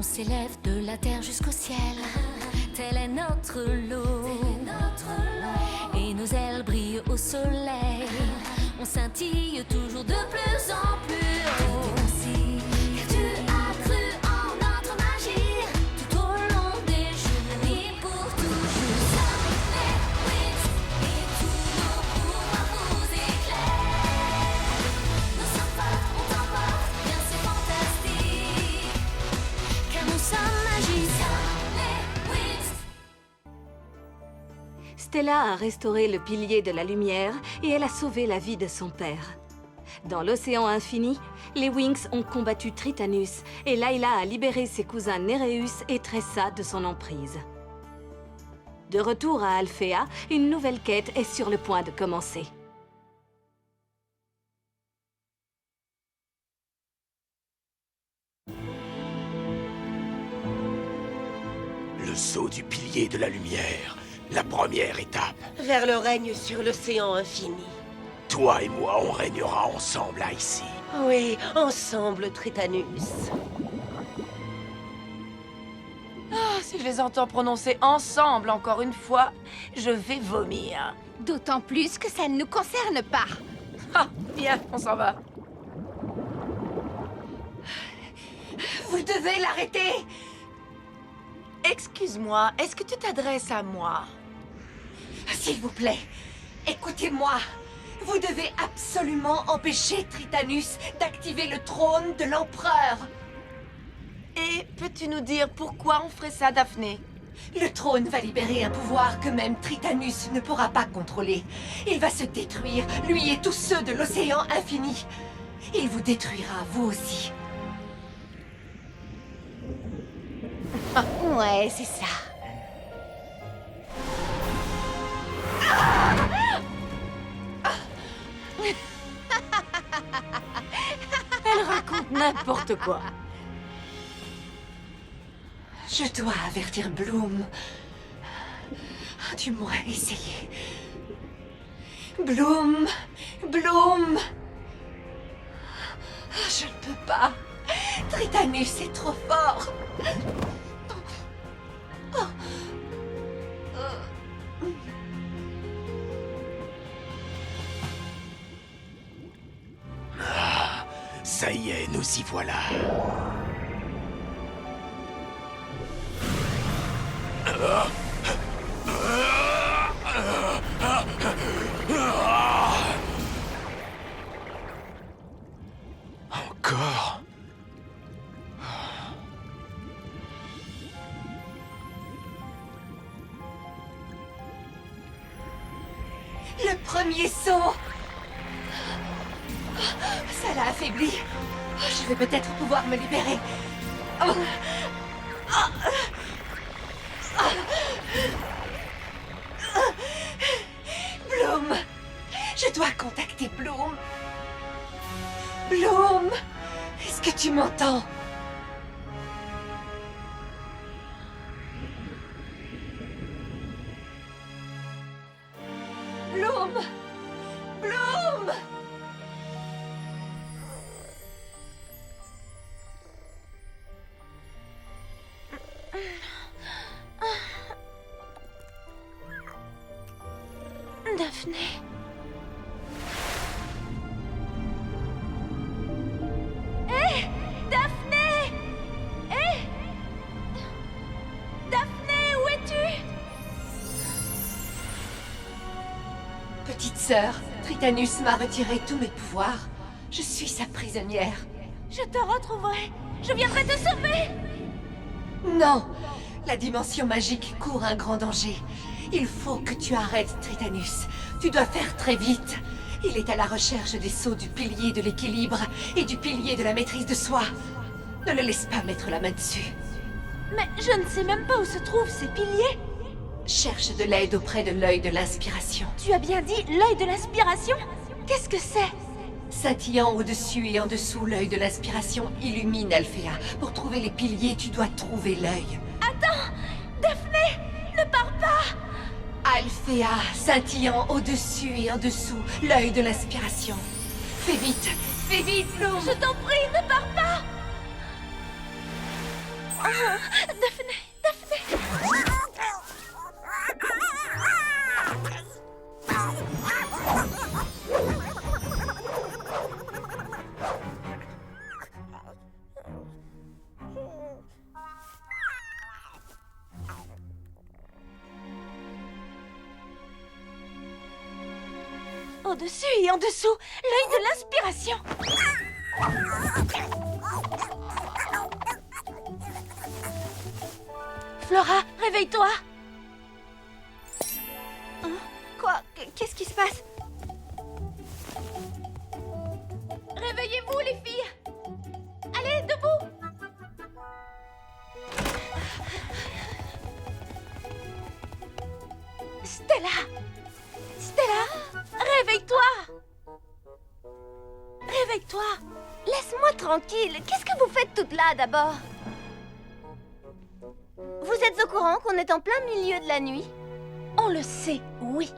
On s'élève de la terre jusqu'au ciel, tel est notre lot. Et nos ailes brillent au soleil, on scintille toujours de plus en plus haut. Car tu as cru en notre magie, tout au long des jours et pour toujours. Sommes les Wings et tous nos pouvoirs nous éclairent. Nos sommes fortes, on t'emporte, bien c'est fantastique, car nous sommes magiciens, les Wings. Stella a restauré le pilier de la lumière et elle a sauvé la vie de son père. Dans l'océan infini, les Wings ont combattu Tritanus et Layla a libéré ses cousins Nereus et Tressa de son emprise. De retour à Alphea, une nouvelle quête est sur le point de commencer. Le saut du pilier de la lumière, la première étape. Vers le règne sur l'océan infini. Toi et moi, on régnera ensemble là, ici. Oui, ensemble, Tritanus. Ah, si je les entends prononcer ensemble encore une fois, je vais vomir. D'autant plus que ça ne nous concerne pas. Ah, bien, on s'en va. Vous devez l'arrêter! Excuse-moi, est-ce que tu t'adresses à moi? S'il vous plaît, écoutez-moi. Vous devez absolument empêcher Tritanus d'activer le trône de l'empereur. Et peux-tu nous dire pourquoi on ferait ça, Daphné? Le trône va libérer un pouvoir que même Tritanus ne pourra pas contrôler. Il va se détruire, lui et tous ceux de l'océan infini. Il vous détruira, vous aussi. Ouais, c'est ça. Elle raconte n'importe quoi. Je dois avertir Bloom. Du moins essayer. Bloom! Bloom! Je ne peux pas. Tritanus est trop fort. Ça y est, nous y voilà. Encore? Le premier saut! Ça l'a affaibli. Je vais peut-être pouvoir me libérer. Bloom! Je dois contacter Bloom. Bloom! Est-ce que tu m'entends? Bloom! Bloom! Daphné. Hé! Daphné! Hé! Daphné, où es-tu? Petite sœur, Tritanus m'a retiré tous mes pouvoirs. Je suis sa prisonnière. Je te retrouverai. Je viendrai te sauver. Non! La dimension magique court un grand danger. Il faut que tu arrêtes Tritanus. Tu dois faire très vite. Il est à la recherche des sceaux du pilier de l'équilibre et du pilier de la maîtrise de soi. Ne le laisse pas mettre la main dessus. Mais je ne sais même pas où se trouvent ces piliers. Cherche de l'aide auprès de l'œil de l'inspiration. Tu as bien dit l'œil de l'inspiration? Qu'est-ce que c'est? Scintillant au-dessus et en dessous, l'œil de l'inspiration illumine Alphea. Pour trouver les piliers, tu dois trouver l'œil. Attends! Daphné! Ne pars pas! Alphea, scintillant au-dessus et en dessous, l'œil de l'inspiration. Fais vite, Bloom! Je t'en prie, ne pars pas! Daphné, Daphné. Au-dessus et en dessous, l'œil de l'inspiration. Flora, réveille-toi. Hein? Quoi? Qu'est-ce qui se passe? Réveillez-vous, les filles. Allez, debout. Stella. Stella, réveille-toi. Réveille-toi. Laisse-moi tranquille. Qu'est-ce que vous faites toutes là, d'abord? Vous êtes au courant qu'on est en plein milieu de la nuit? On le sait, oui.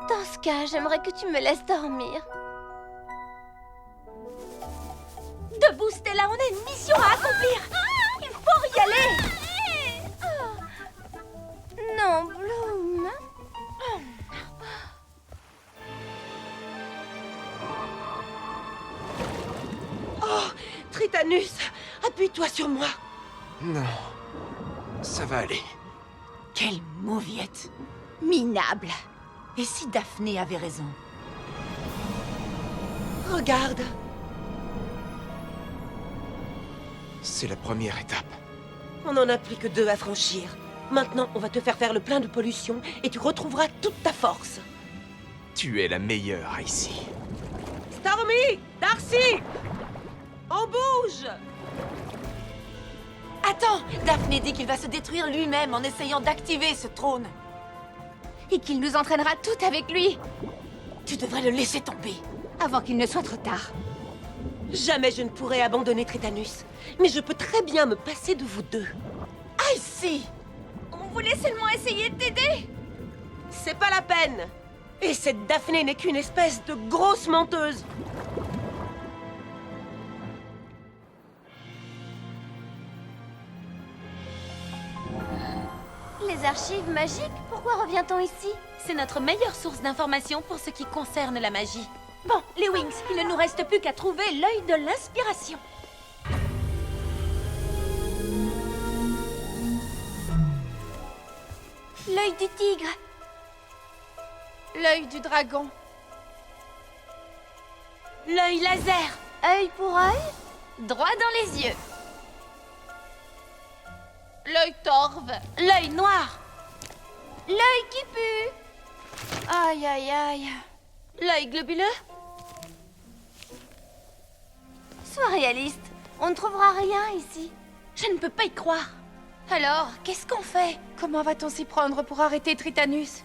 Dans ce cas, j'aimerais que tu me laisses dormir. Debout, Stella, on a une mission à accomplir. Il faut y aller. Non, Bloom. Oh, Tritanus, appuie-toi sur moi. Non. Ça va aller. Quelle mauviette. Minable. Et si Daphné avait raison? Regarde. C'est la première étape. On n'en a plus que 2 à franchir. Maintenant, on va te faire le plein de pollution et tu retrouveras toute ta force. Tu es la meilleure ici. Stormy! Darcy! On bouge! Attends, Daphné dit qu'il va se détruire lui-même en essayant d'activer ce trône. Et qu'il nous entraînera toutes avec lui, Tu devrais le laisser tomber. avant qu'il ne soit trop tard. Jamais je ne pourrai abandonner Tritanus. Mais je peux très bien me passer de vous deux. Ici. On voulait seulement essayer de t'aider. C'est pas la peine. Et cette Daphné n'est qu'une espèce de grosse menteuse. Les archives magiques, pourquoi revient-on ici? C'est notre meilleure source d'information pour ce qui concerne la magie. Bon, les Wings, il ne nous reste plus qu'à trouver l'œil de l'inspiration. L'œil du tigre. L'œil du dragon. L'œil laser. Œil pour œil? Droit dans les yeux. L'œil torve. L'œil noir. L'œil qui pue. Aïe, aïe, aïe. L'œil globuleux. Sois réaliste. On ne trouvera rien ici. Je ne peux pas y croire. Alors, qu'est-ce qu'on fait? Comment va-t-on s'y prendre pour arrêter Tritanus?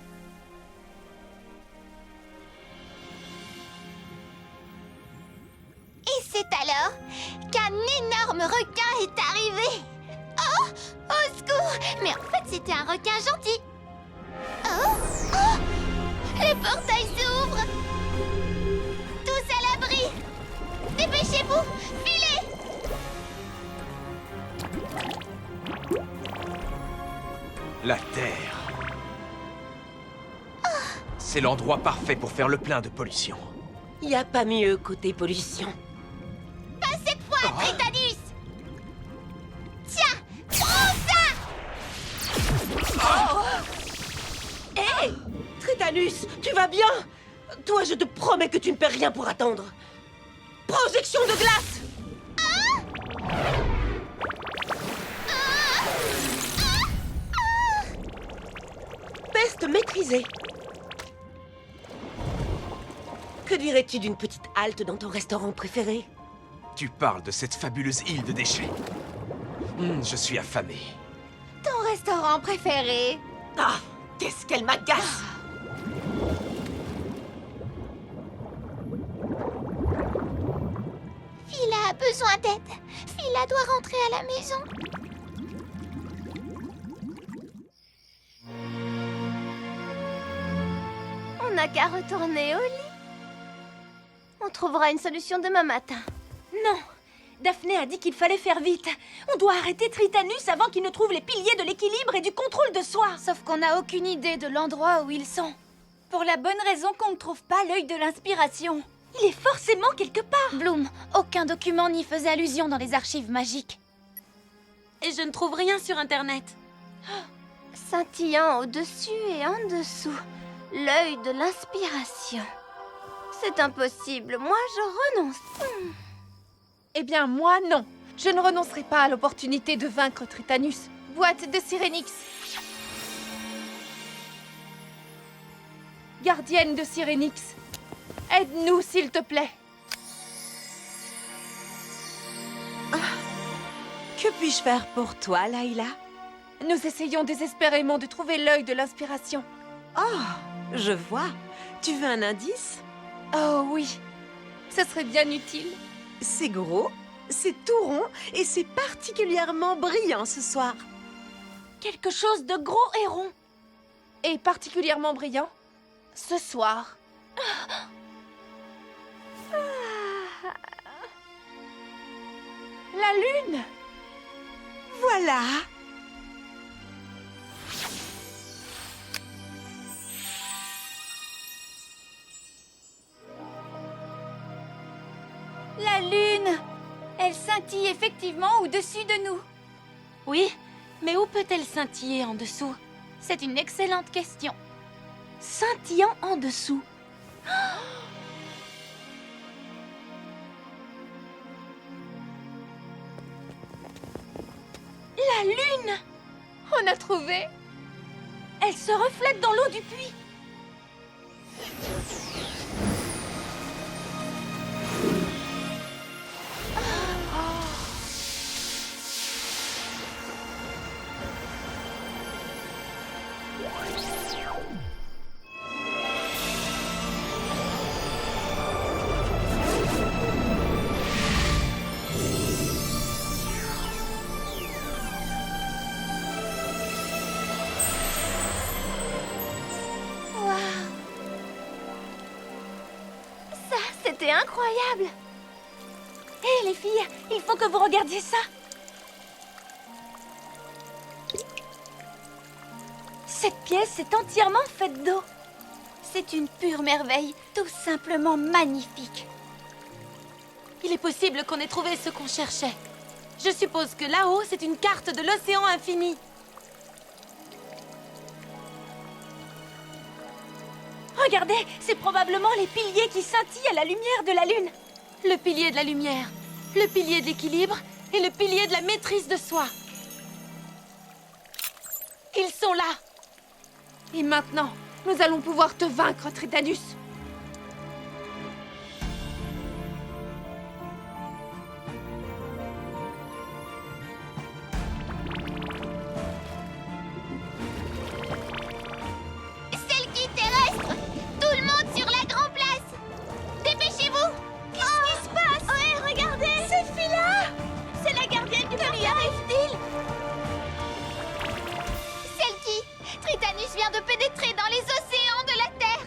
Et c'est alors qu'un énorme requin est arrivé. Oh! Au secours! Mais en fait, c'était un requin gentil. Oh! Oh! Les portails s'ouvrent! Tous à l'abri! Dépêchez-vous! Filez! La Terre. C'est l'endroit parfait pour faire le plein de pollution. Y a pas mieux côté pollution. Pas cette fois, Tritanus! Tiens! Prends ça! Hé! Tritanus, tu vas bien? Toi, je te promets que tu ne perds rien pour attendre. Projection de glace! Peste maîtrisée. Que dirais-tu d'une petite halte dans ton restaurant préféré? Tu parles de cette fabuleuse île de déchets. Je suis affamé. Ton restaurant préféré? Ah, qu'est-ce qu'elle m'agace! Phila a besoin d'aide. Phila doit rentrer à la maison. On n'a qu'à retourner au lit. On trouvera une solution demain matin. Non, Daphné a dit qu'il fallait faire vite. On doit arrêter Tritanus avant qu'il ne trouve les piliers de l'équilibre et du contrôle de soi. Sauf qu'on n'a aucune idée de l'endroit où ils sont. Pour la bonne raison qu'on ne trouve pas l'œil de l'inspiration. Il est forcément quelque part. Bloom, aucun document n'y faisait allusion dans les archives magiques. Et je ne trouve rien sur Internet. Scintillant au-dessus et en dessous. L'œil de l'inspiration. C'est impossible, moi je renonce. Eh bien, moi, non. Je ne renoncerai pas à l'opportunité de vaincre Tritanus. Boîte de Syrinx. Gardienne de Syrinx. Aide-nous, s'il te plaît. Que puis-je faire pour toi, Layla? Nous essayons désespérément de trouver l'œil de l'inspiration. Oh, je vois. Tu veux un indice? Oh oui, ce serait bien utile. C'est gros, c'est tout rond et c'est particulièrement brillant ce soir. Quelque chose de gros et rond. Et particulièrement brillant, ce soir. La lune! Voilà! La lune! Elle scintille effectivement au-dessus de nous. Oui, mais où peut-elle scintiller en dessous? C'est une excellente question. Scintillant en dessous. La lune! On a trouvé! Elle se reflète dans l'eau du puits. C'était incroyable! Hé les filles, il faut que vous regardiez ça. Cette pièce est entièrement faite d'eau. C'est une pure merveille, tout simplement magnifique. Il est possible qu'on ait trouvé ce qu'on cherchait. Je suppose que là-haut, c'est une carte de l'océan infini. Regardez, c'est probablement les piliers qui scintillent à la lumière de la lune. Le pilier de la lumière, le pilier de l'équilibre et le pilier de la maîtrise de soi. Ils sont là. Et maintenant, nous allons pouvoir te vaincre, Tritanus. C'est le guide terrestre! Tout le monde sur la grande place! Dépêchez-vous! Qu'est-ce qui se passe? Ouais, regardez! Cette fille-là! C'est la gardienne du lui arrive-t-il? Selkie, Tritanus vient de pénétrer dans les océans de la Terre!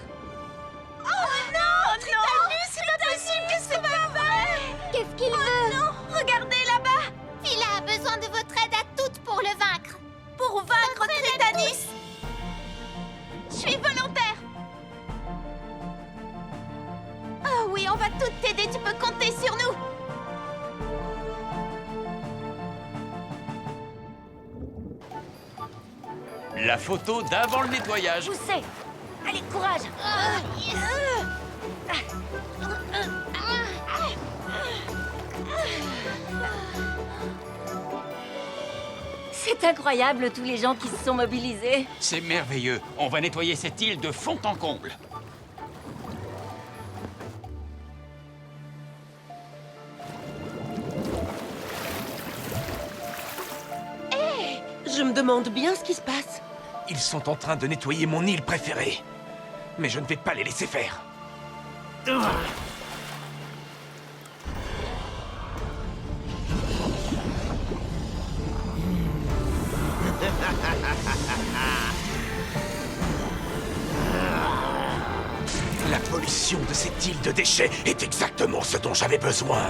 Oh non! Tritanus, c'est pas possible! Qu'est-ce que va faire? Qu'est-ce qu'il veut? Non! Regardez là-bas! Phila a besoin de votre aide à toutes pour le vaincre! Pour vaincre Tritanus! Je suis volontaire! Oh oui, on va toutes t'aider, tu peux compter sur nous! La photo d'avant le nettoyage. Poussez! Allez, courage! C'est incroyable, tous les gens qui se sont mobilisés. C'est merveilleux. On va nettoyer cette île de fond en comble. Je me demande bien ce qui se passe. Ils sont en train de nettoyer mon île préférée. Mais je ne vais pas les laisser faire. La pollution de cette île de déchets est exactement ce dont j'avais besoin.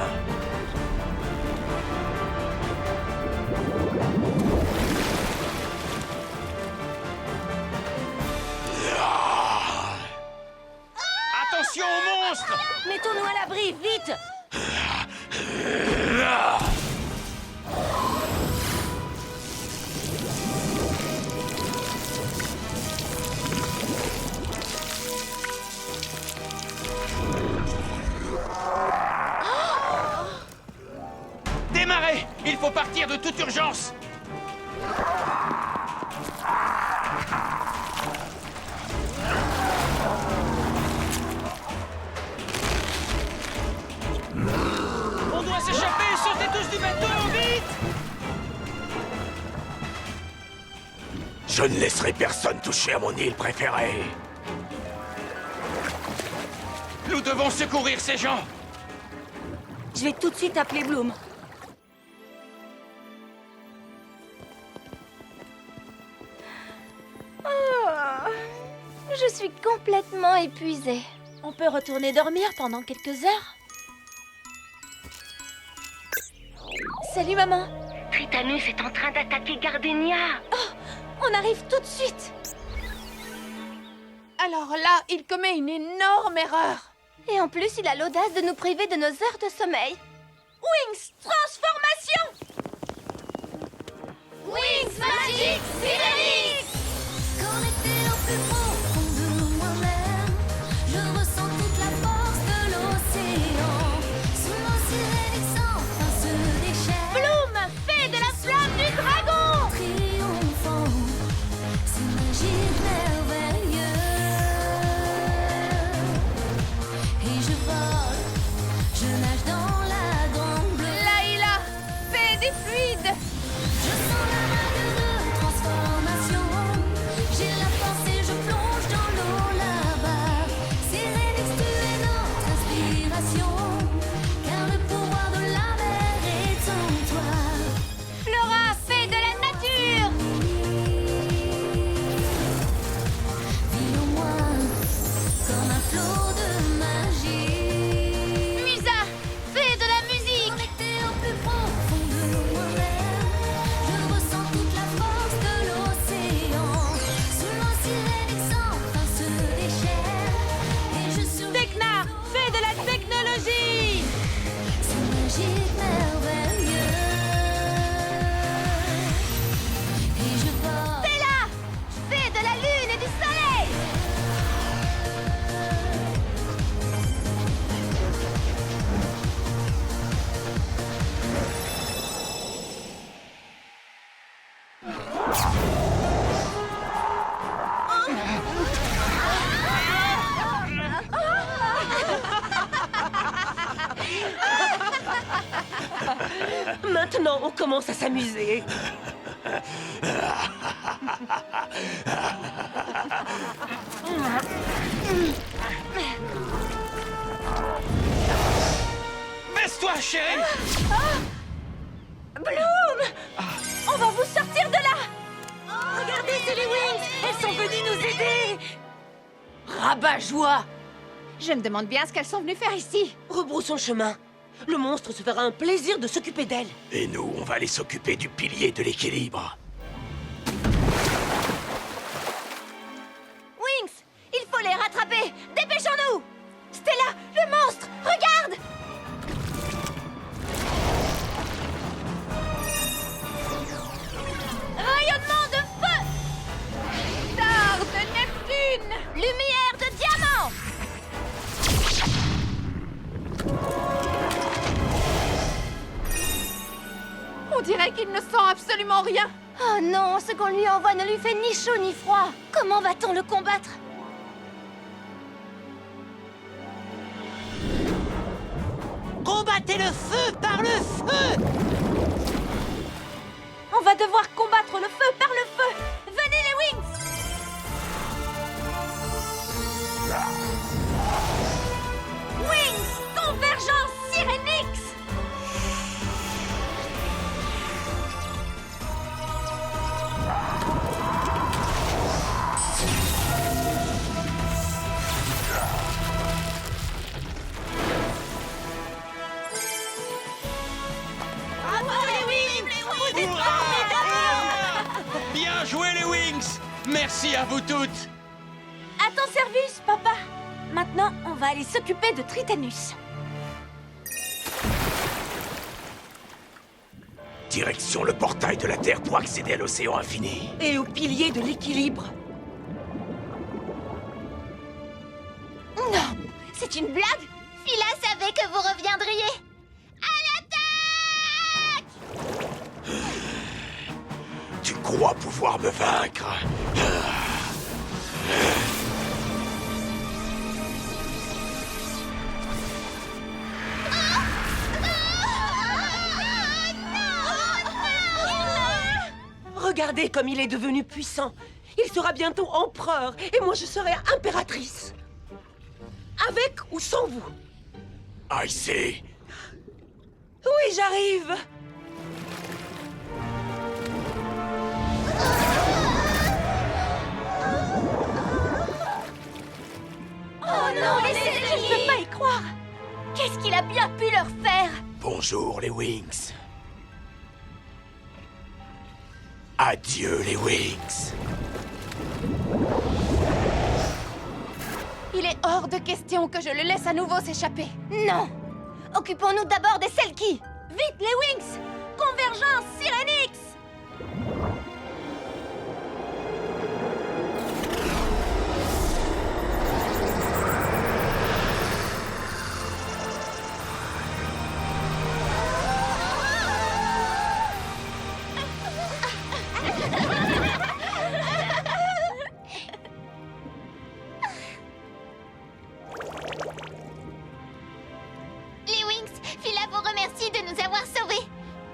Attention aux monstres! Mettons-nous à l'abri, vite! Démarrez! Il faut partir de toute urgence! On doit s'échapper! Sautez tous du bateau, vite! Je ne laisserai personne toucher à mon île préférée. Nous devons secourir ces gens! Je vais tout de suite appeler Bloom. Oh, je suis complètement épuisée. On peut retourner dormir pendant quelques heures? Salut, maman. Tritanus est en train d'attaquer Gardenia. On arrive tout de suite. Alors là, il commet une énorme erreur. Et en plus, il a l'audace de nous priver de nos heures de sommeil. Wings, transformation! Wings Magic Syrinx! Connecté au plus profond de moi-même, je ressens toute la force de l'océan. Sous nos sirènes sans fin se déchaîne. Bloom, fée de la flamme du dragon! Triomphant, c'est magique, merveilleux. Et je vole, je nage dans la grande bleue. Layla, fée des fluides! Je sens la vague de transformation. J'ai la force et je plonge dans l'eau là-bas. Syrinx, tu es notre inspiration. Car le pouvoir de la mer est en toi. Flora, fée de la nature! Vis en moi comme un flot de magie. Musa, fée de la musique! Connecté au plus profond de moi-même, je ressens toute la force de l'océan. Sous nos sirènes sans fin se déchaîne. Et je survis Tekna, fée de la technologie! c'est magique, merveilleux. Et je vole. Stella! Fée de la lune et du soleil! Maintenant, on commence à s'amuser. Baisse-toi, chérie! Bloom! On va vous sortir de là! Regardez, c'est les Wings! Elles sont venues nous aider! Rabat-joie! Je me demande bien ce qu'elles sont venues faire ici. Rebroussons chemin. Le monstre se fera un plaisir de s'occuper d'elle. Et nous, on va aller s'occuper du pilier de l'équilibre. Wings! Il faut les rattraper! Dépêchons-nous! Stella, le monstre! Regarde! Rayonnement de feu! Star de Neptune! Lumière de diamant! On dirait qu'il ne sent absolument rien. Oh non, ce qu'on lui envoie ne lui fait ni chaud ni froid. Comment va-t-on le combattre? Combattez le feu par le feu! On va devoir combattre le feu par le feu. Venez les Wings! Wings! Convergence Syrinx! Bien joué, les Wings! Merci à vous toutes! À ton service, papa. Maintenant, on va aller s'occuper de Tritanus. Direction le portail de la Terre pour accéder à l'océan infini. Et au pilier de l'équilibre. Non, c'est une blague. Phila savait que vous reviendriez. À l'attaque! Tu crois pouvoir me vaincre? Regardez comme il est devenu puissant. Il sera bientôt empereur et moi je serai impératrice. Avec ou sans vous? Icy, Oui, j'arrive. Oh non, laissez-le! Je ne peux pas y croire! Qu'est-ce qu'il a bien pu leur faire? bonjour les Wings. Adieu les Wings. Il est hors de question que je le laisse à nouveau s'échapper. Non! Occupons-nous d'abord des Selkies! Vite, les Wings! Convergence Sirenix! Les Wings, Phila vous remercie de nous avoir sauvés.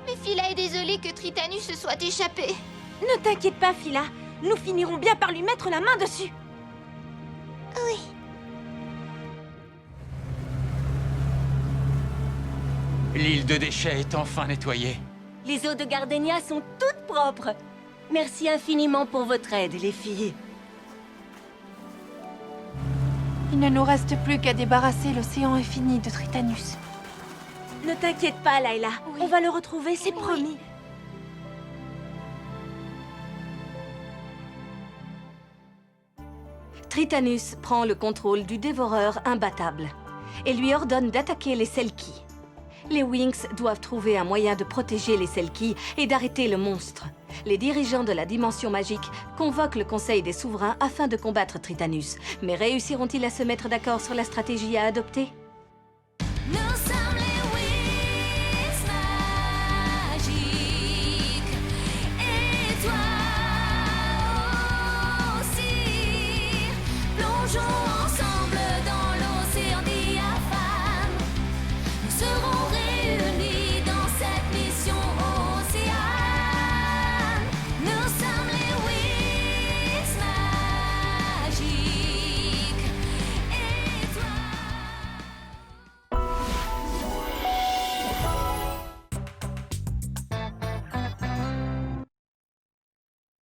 Mais Phila est désolée que Tritanus se soit échappé. Ne t'inquiète pas, Phila. Nous finirons bien par lui mettre la main dessus. Oui. L'île de déchets est enfin nettoyée. Les eaux de Gardenia sont toutes propres. Merci infiniment pour votre aide, les filles. Il ne nous reste plus qu'à débarrasser l'océan infini de Tritanus. Ne t'inquiète pas, Layla. Oui. On va le retrouver, c'est promis. Tritanus prend le contrôle du dévoreur imbattable et lui ordonne d'attaquer les Selkies. Les Wings doivent trouver un moyen de protéger les Selkies et d'arrêter le monstre. Les dirigeants de la dimension magique convoquent le Conseil des Souverains afin de combattre Tritanus. Mais réussiront-ils à se mettre d'accord sur la stratégie à adopter? Nous sommes les Wings magiques. Et toi aussi. Plongeons